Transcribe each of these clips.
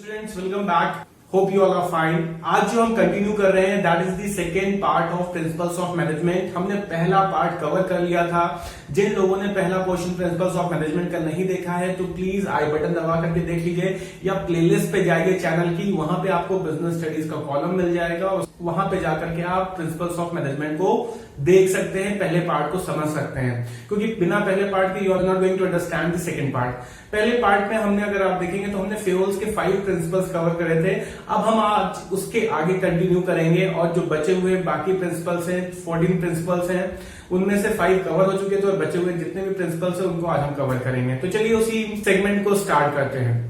Students, welcome back. Hope you all are fine. आज जो हम कंटिन्यू कर रहे हैं that is the second part of principles of management. हमने पहला पार्ट कवर कर लिया था। जिन लोगों ने पहला पोर्शन प्रिंसिपल्स ऑफ मैनेजमेंट का नहीं देखा है तो प्लीज आई बटन दबा करके देख लीजिए या प्लेलिस्ट पे जाइए चैनल की, वहां पे आपको बिजनेस स्टडीज का कॉलम मिल जाएगा और वहां पे जाकर के आप प्रिंसिपल्स ऑफ मैनेजमेंट को देख सकते हैं, पहले पार्ट को समझ सकते हैं, क्योंकि बिना पहले पार्ट के you are not going to understand the second part. पहले पार्ट में हमने, अगर आप देखेंगे तो हमने फ्यूल्स के 5 प्रिंसिपल्स कवर करे थे। अब हम आज उसके आगे कंटिन्यू करेंगे और जो बचे हुए बाकी प्रिंसिपल्स हैं, 14 प्रिंसिपल्स हैं, उनमें से 5 कवर हो चुके थे और बचे हुए जितने भी प्रिंसिपल्स हैं उनको आज हम कवर करेंगे। तो चलिए उसी सेगमेंट को स्टार्ट करते हैं।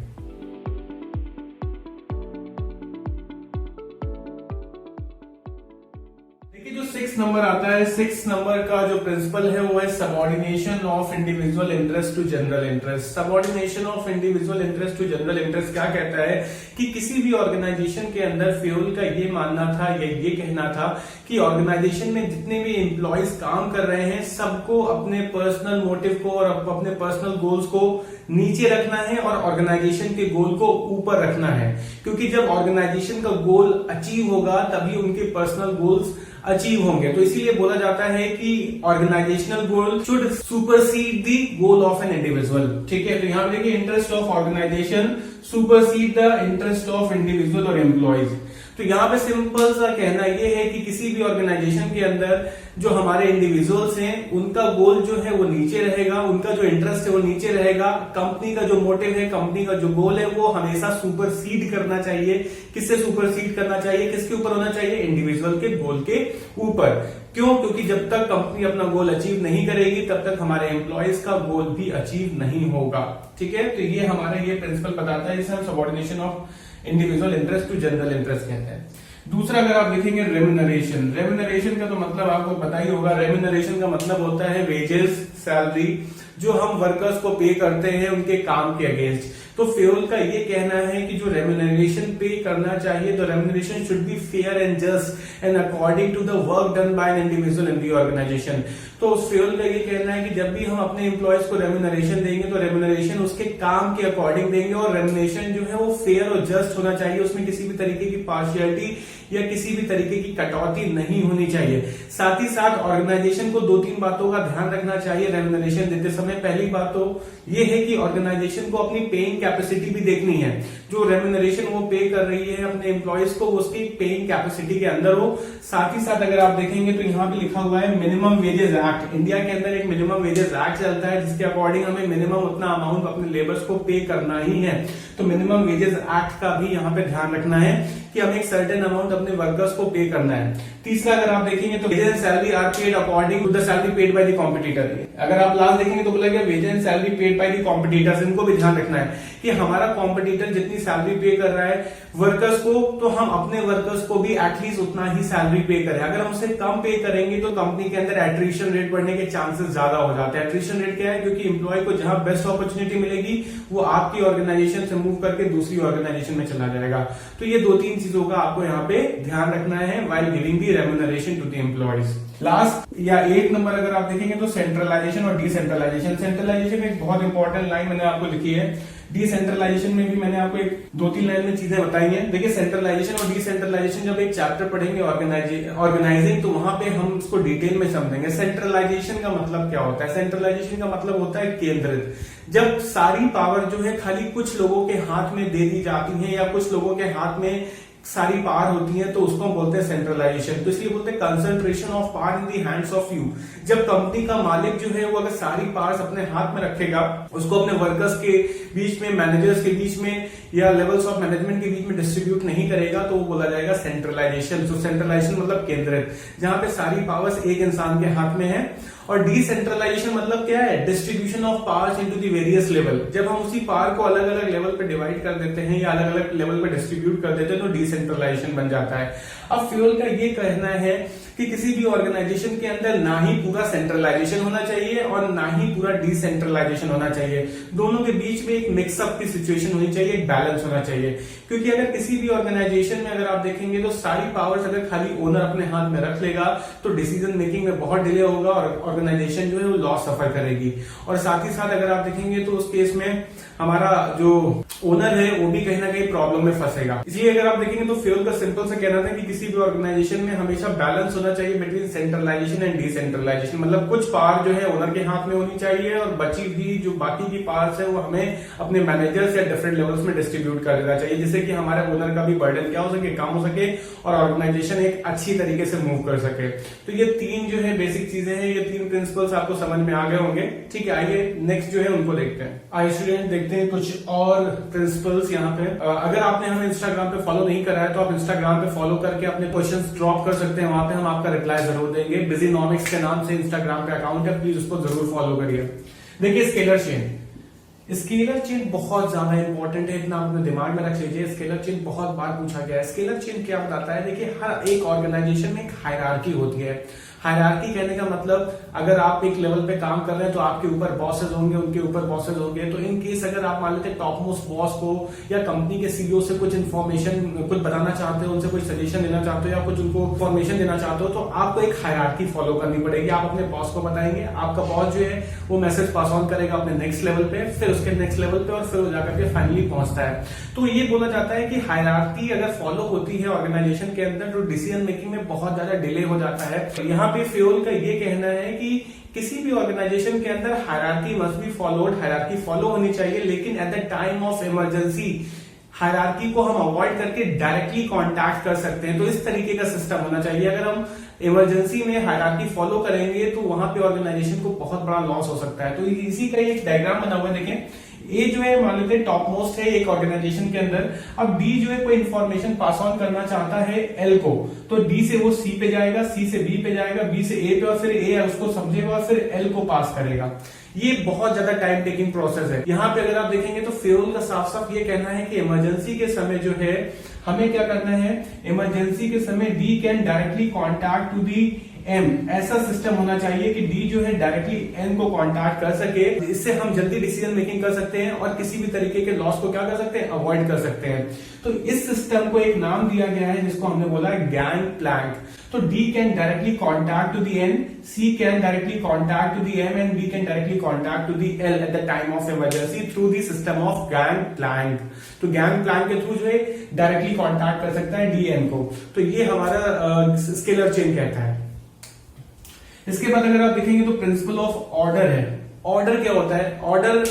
जो 6 नंबर आता है, 6 नंबर का जो प्रिंसिपल है वो है subordination of individual interest to general interest. Subordination of individual interest to general interest क्या कहता है कि किसी भी ऑर्गेनाइजेशन के अंदर फ्यूल का ये मानना था या ये कहना था कि ऑर्गेनाइजेशन में जितने भी एम्प्लॉयज काम कर रहे हैं सबको अपने पर्सनल मोटिव को और अपने पर्सनल गोल्स को नीचे रखना है और ऑर्गेनाइजेशन के गोल को ऊपर रखना है, क्योंकि जब ऑर्गेनाइजेशन का गोल अचीव होगा तभी उनके पर्सनल गोल्स अचीव होंगे। तो इसीलिए बोला जाता है कि organisational goal should supersede the goal of an individual. ठीक है, तो यहां पे देखिए interest of organisation supersede the interest of individual और एम्प्लॉयज। तो यहाँ पे सिंपल सा कहना ये है कि किसी भी ऑर्गेनाइजेशन के अंदर जो हमारे इंडिविजुअल्स हैं उनका गोल जो है वो नीचे रहेगा, उनका जो इंटरेस्ट है वो नीचे रहेगा। कंपनी का जो मोटिव है, कंपनी का जो गोल है वो हमेशा सुपरसीड करना चाहिए। किससे सुपरसीड करना चाहिए, किसके ऊपर होना चाहिए? इंडिविजुअल के गोल के ऊपर। क्यों? क्योंकि जब तक कंपनी अपना गोल अचीव नहीं करेगी तब तक हमारे एम्प्लॉयज का गोल भी अचीव नहीं होगा। ठीक है, तो ये हमारा ये प्रिंसिपल बताता है, जिसे हम subordination of individual interest to general interest कहते हैं। दूसरा अगर आप देखेंगे रेम्यूनरेशन। रेम्यूनरेशन का तो मतलब आपको पता ही होगा। रेम्यूनरेशन का मतलब होता है वेजेस, सैलरी, जो हम वर्कर्स को पे करते हैं उनके काम के अगेंस्ट। तो फ्यूल का ये कहना है कि जो रेम्यूनरेशन पे करना चाहिए तो remuneration should be fair and just and according to the work done by an individual in the organisation. तो फ्यूल का ये कहना है कि जब भी हम अपने एम्प्लॉयज को रेम्यूनरेशन देंगे तो रेम्यूनरेशन उसके काम के अकॉर्डिंग देंगे और रेम्यूनरेशन जो है वो फेयर और जस्ट होना चाहिए। उसमें किसी भी तरीके की पार्शियलिटी या किसी भी तरीके की कटौती नहीं होनी चाहिए। साथ ही साथ ऑर्गेनाइजेशन को 2-3 बातों का ध्यान रखना चाहिए रेम्यूनरेशन देते समय। पहली बात तो ये है कि ऑर्गेनाइजेशन को अपनी पेइंग कैपेसिटी भी देखनी है। जो रेम्यूनरेशन वो पे कर रही है अपने एम्प्लॉयज को, उसकी पेइंग कैपेसिटी के अंदर हो। साथ ही साथ अगर आप देखेंगे तो यहाँ पे लिखा हुआ है मिनिमम वेजेस एक्ट। इंडिया के अंदर एक मिनिमम वेजेस एक्ट चलता है जिसके अकॉर्डिंग हमें मिनिमम उतना अमाउंट अपने लेबर्स को पे करना ही है। तो मिनिमम वेजेस एक्ट का भी यहाँ पे ध्यान रखना है कि हमें एक सर्टेन अमाउंट अपने वर्कर्स को पे करना है। तीसरा अगर आप देखेंगे तो wages and salary are paid according to the salary paid by the competitor. अगर आप लास्ट देखेंगे तो बोला गया wages and salary paid by the competitors. इनको भी ध्यान रखना है कि हमारा कॉम्पिटिटर जितनी सैलरी पे कर रहा है वर्कर्स को, तो हम अपने वर्कर्स को भी एटलीस्ट उतना ही सैलरी पे करें। अगर हम उससे कम पे करेंगे तो कंपनी के अंदर एट्रिशन रेट बढ़ने के चांसेस ज्यादा हो जाते हैं। एट्रिशन रेट क्या है? क्योंकि एम्प्लॉय को जहां बेस्ट अपॉर्चुनिटी मिलेगी वो आपकी ऑर्गेनाइजेशन से मूव करके दूसरी ऑर्गेनाइजेशन में चला जाएगा। तो ये 2-3 चीजों का आपको यहाँ पे ध्यान रखना है while giving the remuneration to the employees. Last या 8 नंबर अगर आप देखेंगे तो सेंट्रलाइजेशन और डिसेंट्रलाइजेशन। सेंट्रलाइजेशन में एक बहुत इंपॉर्टेंट लाइन मैंने आपको लिखी है। डिसेंट्रलाइजेशन में भी मैंने आपको 2-3 लाइन में चीजें बताई हैं। देखिए सेंट्रलाइजेशन और डिसेंट्रलाइजेशन जब एक चैप्टर पढ़ेंगे ऑर्गेनाइजिंग तो वहां पे हम इसको डिटेल में समझेंगे। सेंट्रलाइजेशन का मतलब क्या होता है? सेंट्रलाइजेशन का मतलब होता है केंद्रित। जब सारी पावर जो है खाली कुछ लोगों के हाथ में दे दी जाती है या कुछ लोगों के हाथ में सारी पावर होती है तो उसको हम बोलते हैं सेंट्रलाइजेशन। तो इसलिए बोलते हैं concentration of power in the hands of you. जब कंपनी का मालिक जो है वो अगर सारी पावर्स अपने हाथ में रखेगा, उसको अपने वर्कर्स के बीच में, मैनेजर्स के बीच में या लेवल्स ऑफ मैनेजमेंट के बीच में डिस्ट्रीब्यूट नहीं करेगा तो वो बोला जाएगा सेंट्रलाइजेशन। तो सेंट्रलाइजेशन मतलब केंद्रित, जहां पे सारी पावर्स एक इंसान के हाथ में है। और डिसेंट्रलाइजेशन मतलब क्या है? Distribution of powers into the various level. जब हम उसी पावर को अलग अलग लेवल पे डिवाइड कर देते हैं या अलग अलग लेवल पे डिस्ट्रीब्यूट कर देते हैं तो डिसेंट्रलाइजेशन बन जाता है। अब फ्यूल का ये कहना है कि किसी भी ऑर्गेनाइजेशन के अंदर ना ही पूरा सेंट्रलाइजेशन होना चाहिए और ना ही पूरा डिसेंट्रलाइजेशन होना चाहिए। दोनों के बीच में एक मिक्सअप की सिचुएशन होनी चाहिए, एक बैलेंस होना चाहिए। क्योंकि अगर किसी भी ऑर्गेनाइजेशन में अगर आप देखेंगे तो सारी पावर्स अगर खाली ओनर अपने हाथ में रख लेगा तो डिसीजन मेकिंग में बहुत डिले होगा और ऑर्गेनाइजेशन जो है वो लॉस सफर करेगी। और साथ ही साथ अगर आप देखेंगे तो उस केस में हमारा जो ओनर है वो भी कहीं ना कहीं प्रॉब्लम में फंसेगा। इसलिए अगर आप देखेंगे तो फ्यूल का सिंपल से कहना था कि किसी भी ऑर्गेनाइजेशन में हमेशा बैलेंस होना चाहिए बिटवीन सेंट्रलाइजेशन एंड डिसेंट्रलाइजेशन। मतलब कुछ पावर जो है ओनर के हाथ में होनी चाहिए और बची भी जो बाकी की पावर्स है वो हमें अपने मैनेजर्स या डिफरेंट लेवल्स में डिस्ट्रीब्यूट कर देना चाहिए, जिससे कि हमारे ओनर का भी बर्डन क्या हो सके, कम हो सके और ऑर्गेनाइजेशन एक अच्छी तरीके से मूव कर सके। तो ये तीन जो है बेसिक चीजें हैं, ये तीन प्रिंसिपल्स आपको समझ में आ गए होंगे। ठीक है, आइए नेक्स्ट जो है उनको देखते हैं। आइए स्टूडेंट देखते हैं कुछ और प्रिंसिपल्स यहाँ पे। अगर आपने हमें इंस्टाग्राम पे फॉलो नहीं करा है तो आप इंस्टाग्राम पे फॉलो करके अपने क्वेश्चंस ड्रॉप कर सकते हैं, वहां पे हम आपका रिप्लाई जरूर देंगे। बिजीनॉमिक्स के नाम से इंस्टाग्राम पे अकाउंट है, प्लीज उसको जरूर फॉलो करिए। देखिए स्केलर चेन, स्केलर चेन बहुत ज्यादा इंपॉर्टेंट है, इतना अपने दिमाग में रख लीजिए। स्केलर चेन बहुत बार पूछा गया है। स्केलर चेन क्या बताता है, देखिए हर एक ऑर्गेनाइजेशन में एक हायरार्की होती है। हायरार्की कहने का मतलब अगर आप एक लेवल पे काम कर रहे हैं तो आपके ऊपर बॉसेस होंगे, उनके ऊपर बॉसेस होंगे। तो इन केस अगर आप मान लेते हैं टॉप मोस्ट बॉस को या कंपनी के सीईओ से कुछ इन्फॉर्मेशन कुछ बताना चाहते हो, उनसे कुछ सजेशन लेना चाहते हो या कुछ उनको इन्फॉर्मेशन देना चाहते हो, तो आपको एक हायरार्की फॉलो करनी पड़ेगी। आप अपने बॉस को बताएंगे, आपका बॉस जो है वो मैसेज पास ऑन करेगा अपने नेक्स्ट लेवल पे, फिर उसके नेक्स्ट लेवल पे और फिर वो जाकर के फाइनली पहुंचता है। तो ये बोला जाता है कि हायरार्की अगर फॉलो होती है ऑर्गेनाइजेशन के अंदर तो डिसीजन मेकिंग में बहुत ज्यादा डिले हो जाता है। यहाँ पे फ्यूल का ये कहना है कि किसी भी ऑर्गेनाइजेशन के अंदर hierarchy must be followed, hierarchy follow होनी चाहिए, लेकिन eight the time of emergency hierarchy को हम अवॉइड करके डायरेक्टली कांटेक्ट कर सकते हैं। तो इस तरीके का सिस्टम होना चाहिए। अगर हम इमरजेंसी में हायरार्की फॉलो करेंगे तो वहां पे ऑर्गेनाइजेशन को बहुत बड़ा लॉस हो सकता है। तो इसी का एक डायग्राम बना हुआ है, देखें। ए जो है मान लेते हैं टॉप मोस्ट है एक ऑर्गेनाइजेशन के अंदर। अब डी जो है कोई इंफॉर्मेशन पास ऑन करना चाहता है एल को, तो डी से वो सी पे जाएगा, सी से बी पे जाएगा, बी से ए पे और फिर ए उसको समझेगा और फिर एल को पास करेगा। ये बहुत ज्यादा टाइम टेकिंग प्रोसेस है। यहाँ पे अगर आप देखेंगे तो फ्यूल का साफ साफ ये कहना है कि इमरजेंसी के समय जो है हमें क्या करना है, इमरजेंसी के समय D can directly contact to the M. ऐसा सिस्टम होना चाहिए कि डी जो है डायरेक्टली एन को कांटेक्ट कर सके। इससे हम जल्दी डिसीजन मेकिंग कर सकते हैं और किसी भी तरीके के लॉस को क्या कर सकते हैं, अवॉइड कर सकते हैं। तो इस सिस्टम को एक नाम दिया गया है जिसको हमने बोला है गैंग प्लैंक। तो D can directly contact to the N, C can directly contact to the M and B can directly contact to the L at the time of emergency through the system of gangplank. तो gangplank के थ्रू जो है directly contact कर सकता है D N को। तो ये हमारा स्केलर चेन कहता है। इसके बाद अगर आप देखेंगे तो प्रिंसिपल ऑफ ऑर्डर है। ऑर्डर क्या होता है, ऑर्डर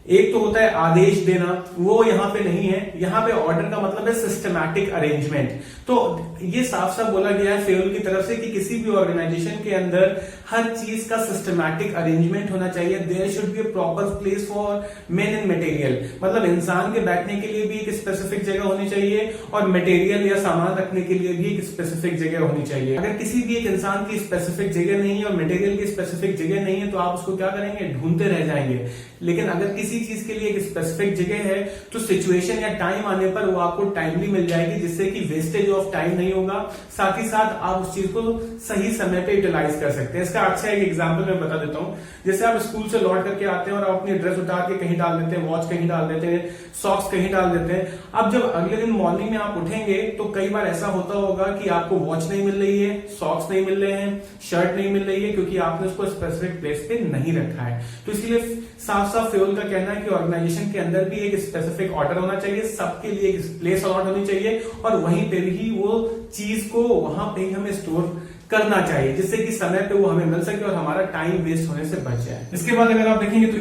एक तो होता है आदेश देना, वो यहाँ पे नहीं है। यहाँ पे ऑर्डर का मतलब है सिस्टमैटिक अरेंजमेंट। तो ये साफ साफ बोला गया है फ्यूल की तरफ से कि किसी भी ऑर्गेनाइजेशन के अंदर हर चीज का सिस्टमैटिक अरेंजमेंट होना चाहिए। There should be a proper place for men and material. मतलब इंसान के बैठने के लिए भी एक स्पेसिफिक जगह होनी चाहिए और मटेरियल या सामान रखने के लिए भी एक स्पेसिफिक जगह होनी चाहिए। अगर किसी भी एक इंसान की स्पेसिफिक जगह नहीं है और मटेरियल की स्पेसिफिक जगह नहीं है तो आप उसको क्या करेंगे, ढूंढते रह जाएंगे। लेकिन अगर किसी चीज के लिए एक स्पेसिफिक जगह है तो सिचुएशन या टाइम आने पर वो आपको टाइमली मिल जाएगी, जिससे कि वेस्टेज ऑफ टाइम नहीं होगा। साथ ही साथ आप उस चीज को सही समय पे यूटिलाइज कर सकते हैं। इसका अच्छा एक एग्जांपल मैं बता देता हूं। जैसे आप स्कूल से लौट करके आते हैं और आप अपनी ड्रेस उतार के कहीं डाल देते हैं, वॉच कहीं डाल देते हैं, सॉक्स कहीं डाल देते हैं। अब जब अगले दिन मॉर्निंग में आप उठेंगे तो कई बार ऐसा होता होगा कि आपको वॉच नहीं मिल रही है, सॉक्स नहीं मिल रहे हैं, शर्ट नहीं मिल रही है, क्योंकि आपने उसको स्पेसिफिक प्लेस पे नहीं रखा है। तो इसलिए साफ साफ फ्यूल का कहना है कि ऑर्गेनाइजेशन के अंदर भी एक स्पेसिफिक ऑर्डर होना चाहिए, सबके लिए एक प्लेस अलॉट होनी चाहिए और वहीं पे ही वो चीज को वहां पे ही हमें स्टोर करना चाहिए, जिससे कि समय पे वो हमें मिल सके और हमारा टाइम वेस्ट होने से बच जाए। इसके बाद अगर आप देखेंगे तो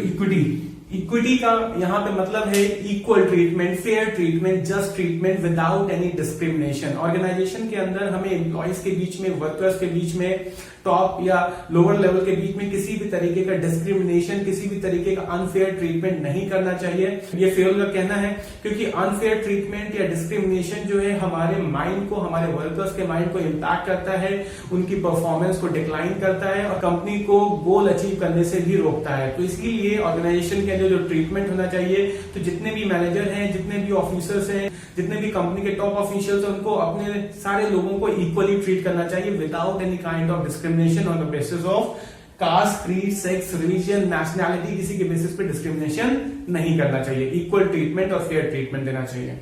इक्विटी का यहाँ पे मतलब है equal treatment, fair treatment, just treatment without any discrimination. Organisation के अंदर हमें एम्प्लॉयज के बीच में, वर्कर्स के बीच में, टॉप या लोअर लेवल के बीच में किसी भी तरीके का डिस्क्रिमिनेशन, किसी भी तरीके का अनफेयर ट्रीटमेंट नहीं करना चाहिए। ये फ्यूल का कहना है, क्योंकि अनफेयर ट्रीटमेंट या डिस्क्रिमिनेशन जो है हमारे माइंड को, हमारे वर्कर्स के माइंड को इम्पैक्ट करता है, उनकी परफॉर्मेंस को डिक्लाइन करता है और कंपनी को गोल अचीव करने से भी रोकता है। तो इसलिए ऑर्गेनाइजेशन के अंदर जो ट्रीटमेंट होना चाहिए, तो जितने भी मैनेजर हैं, जितने भी ऑफिसर्स हैं, जितने भी कंपनी के टॉप ऑफिशियल्स हैं, उनको अपने सारे लोगों को इक्वली ट्रीट करना चाहिए without any kind of discrimination on the basis of caste, creed, sex, religion, nationality. किसी के बेसिस पे डिस्क्रिमिनेशन नहीं करना चाहिए, इक्वल ट्रीटमेंट और फेयर ट्रीटमेंट देना चाहिए।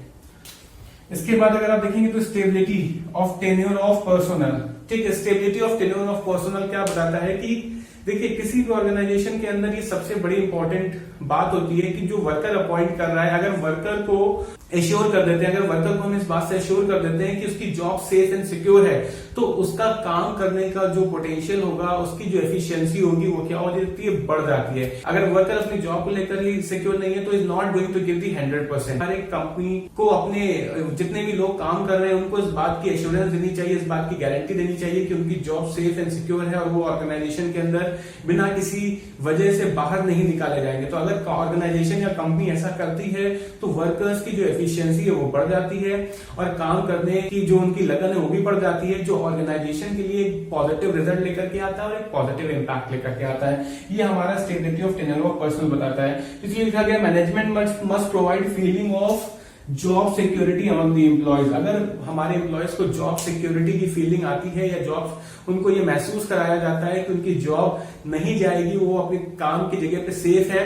इसके बाद अगर आप देखेंगे तो stability of tenure of personnel. ठीक है, stability of tenure of personnel क्या बताता है कि देखिए किसी भी ऑर्गेनाइजेशन के अंदर ये सबसे बड़ी इंपॉर्टेंट बात होती है कि जो वर्कर अपॉइंट कर रहा है, अगर वर्कर को एश्योर कर देते हैं, अगर वर्कर को हम इस बात से एश्योर कर देते हैं कि उसकी जॉब सेफ एंड सिक्योर है, तो उसका काम करने का जो पोटेंशियल होगा, उसकी जो एफिशिएंसी होगी वो क्या हो जाती है, बढ़ जाती है। अगर वर्कर अपनी जॉब को लेकर ही सिक्योर नहीं है तो is not going to give the 100%। हर एक कंपनी को अपने जितने भी लोग काम कर रहे हैं उनको इस बात की एश्योरेंस देनी चाहिए, इस बात की गारंटी देनी चाहिए कि उनकी जॉब सेफ एंड सिक्योर है और वो ऑर्गेनाइजेशन के अंदर बिना किसी वजह से बाहर नहीं निकाले जाएंगे। तो अगर ऑर्गेनाइजेशन या कंपनी ऐसा करती है तो वर्कर्स की जो एफिशिएंसी है वो बढ़ जाती है और काम करने की जो उनकी लगन है वो भी बढ़ जाती है, जो ऑर्गेनाइजेशन के लिए एक पॉजिटिव रिजल्ट लेकर के आता है और एक पॉजिटिव इंपैक्ट लेकर के आता है। ये हमारा stability of tenure of person बताता है। इसलिए लिखा गया management must provide feeling of job security among the employees. अगर हमारे एम्प्लॉयज को जॉब सिक्योरिटी की फीलिंग आती है या जॉब उनको ये महसूस कराया जाता है कि उनकी जॉब नहीं जाएगी, वो अपने काम की जगह पे सेफ है,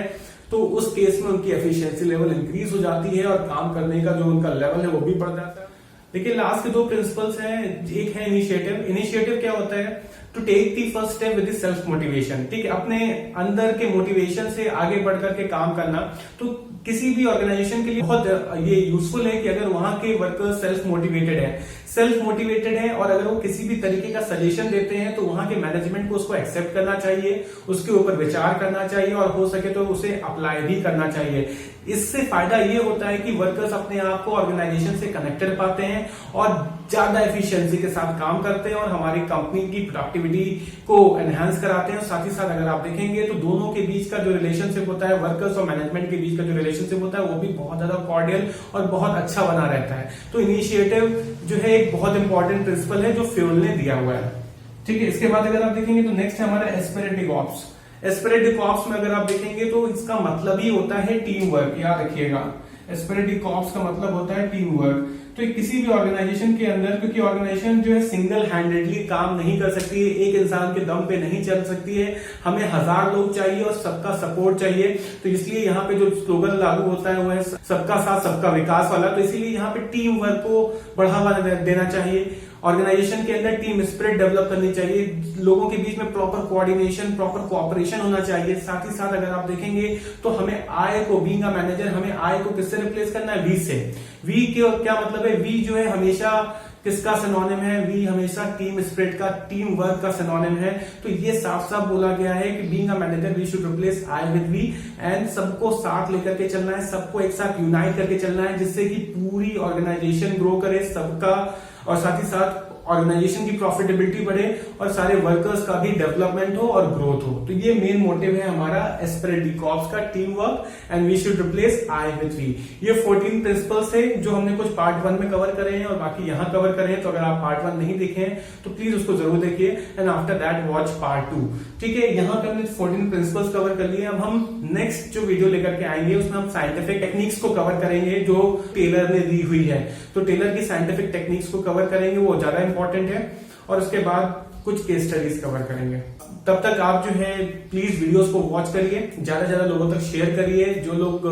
तो उस केस में उनकी एफिशिएंसी लेवल इंक्रीज हो जाती है और काम करने का जो उनका लेवल है वो भी बढ़ जाता है। देखिए लास्ट के दो प्रिंसिपल्स हैं, एक है इनिशिएटिव। इनिशिएटिव क्या होता है, to take the first step with self motivation. ठीक है, अपने अंदर के मोटिवेशन से आगे बढ़ करके काम करना। तो किसी भी ऑर्गेनाइजेशन के लिए बहुत ये यूजफुल है कि अगर वहां के वर्कर्स सेल्फ मोटिवेटेड है और अगर वो किसी भी तरीके का सजेशन देते हैं तो वहां के मैनेजमेंट को उसको एक्सेप्ट करना चाहिए, उसके ऊपर विचार करना चाहिए और हो सके तो उसे अप्लाई भी करना चाहिए। इससे फायदा ये होता है कि वर्कर्स अपने आप को ऑर्गेनाइजेशन से कनेक्टेड पाते हैं और ज्यादा एफिशिएंसी के साथ काम करते हैं और हमारी कंपनी की प्रोडक्टिविटी को एनहांस कराते हैं। साथ ही साथ अगर आप देखेंगे तो दोनों के बीच का जो रिलेशनशिप होता है, वर्कर्स और मैनेजमेंट के बीच का जो रिलेशनशिप होता है वो भी बहुत ज्यादा कॉर्डियल और बहुत अच्छा बना रहता है। तो इनिशिएटिव जो है एक बहुत इंपॉर्टेंट प्रिंसिपल है जो फ्यूल ने दिया हुआ है। ठीक है, इसके बाद अगर आप देखेंगे तो नेक्स्ट है हमारा एस्पिरेटिव ऑप्स। एस्पिरेटिव ऑप्स में अगर आप देखेंगे तो इसका मतलब ही होता है टीम वर्क। याद रखिएगा, एस्पिरेटिव ऑप्स का मतलब होता है टीम वर्क। तो किसी भी ऑर्गेनाइजेशन के अंदर, क्योंकि ऑर्गेनाइजेशन जो है सिंगल हैंडेडली काम नहीं कर सकती है, एक इंसान के दम पे नहीं चल सकती है, हमें 1000 लोग चाहिए और सबका सपोर्ट चाहिए। तो इसलिए यहाँ पे जो स्लोगन लागू होता है वो है सबका साथ सबका विकास वाला। तो इसीलिए यहाँ पे टीम वर्क को बढ़ावा देना चाहिए, ऑर्गेनाइजेशन के अंदर टीम स्पिरिट डेवलप करनी चाहिए, लोगों के बीच में प्रॉपर कोऑर्डिनेशन, प्रॉपर कोऑपरेशन होना चाहिए। साथ ही साथ अगर आप देखेंगे तो हमें आई को, बीइंग अ मैनेजर, हमें आई को किससे रिप्लेस करना है, वी से। वी के क्या मतलब है, वी जो है हमेशा किसका सिनोनिम है, वी हमेशा टीम स्पिरिट का, टीम वर्क का सिनोनिम है। तो ये साफ साफ बोला गया है कि being a manager we should replace I with we and सबको साथ लेकर के चलना है, सबको एक साथ यूनाइट करके चलना है जिससे कि पूरी ऑर्गेनाइजेशन ग्रो करे, सबका, और साथ ही साथ ऑर्गेनाइजेशन की प्रॉफिटेबिलिटी बढ़े और सारे वर्कर्स का भी डेवलपमेंट हो और ग्रोथ हो। तो ये मेन मोटिव है हमारा एस्पिरेटिव कॉर्प्स का, team work and we should replace I with we. ये 14 प्रिंसिपल्स है जो हमने कुछ पार्ट 1 में कवर करे हैं और बाकी यहाँ कवर करे हैं। तो अगर आप पार्ट 1 नहीं देखे हैं तो प्लीज उसको जरूर देखिए and after that watch part 2। ठीक है, यहाँ पे हमने 14 प्रिंसिपल्स कवर कर लिए। अब हम नेक्स्ट जो वीडियो लेकर के आएंगे उसमें हम साइंटिफिक टेक्निक्स को कवर करेंगे जो टेलर ने दी हुई है। तो टेलर की साइंटिफिक टेक्निक्स को कवर करेंगे, वो ज्यादा इंपॉर्टेंट है, और उसके बाद कुछ केस स्टडीज कवर करेंगे। तब तक आप जो है प्लीज वीडियोस को वॉच करिए, ज्यादा से ज्यादा लोगों तक शेयर करिए। जो लोग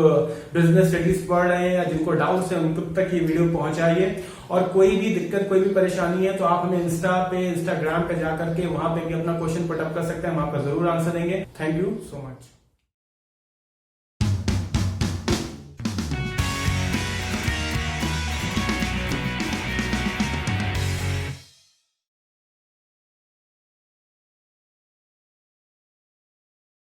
बिजनेस स्टडीज पढ़ रहे हैं या जिनको डाउट्स हैं उन तक ये वीडियो पहुंचाइए। और कोई भी दिक्कत, कोई भी परेशानी है तो आप हमें इंस्टाग्राम पे जाकर के वहां पे भी अपना क्वेश्चन पुट अप कर सकते हैं, हम आपका जरूर आंसर देंगे। Thank you so much.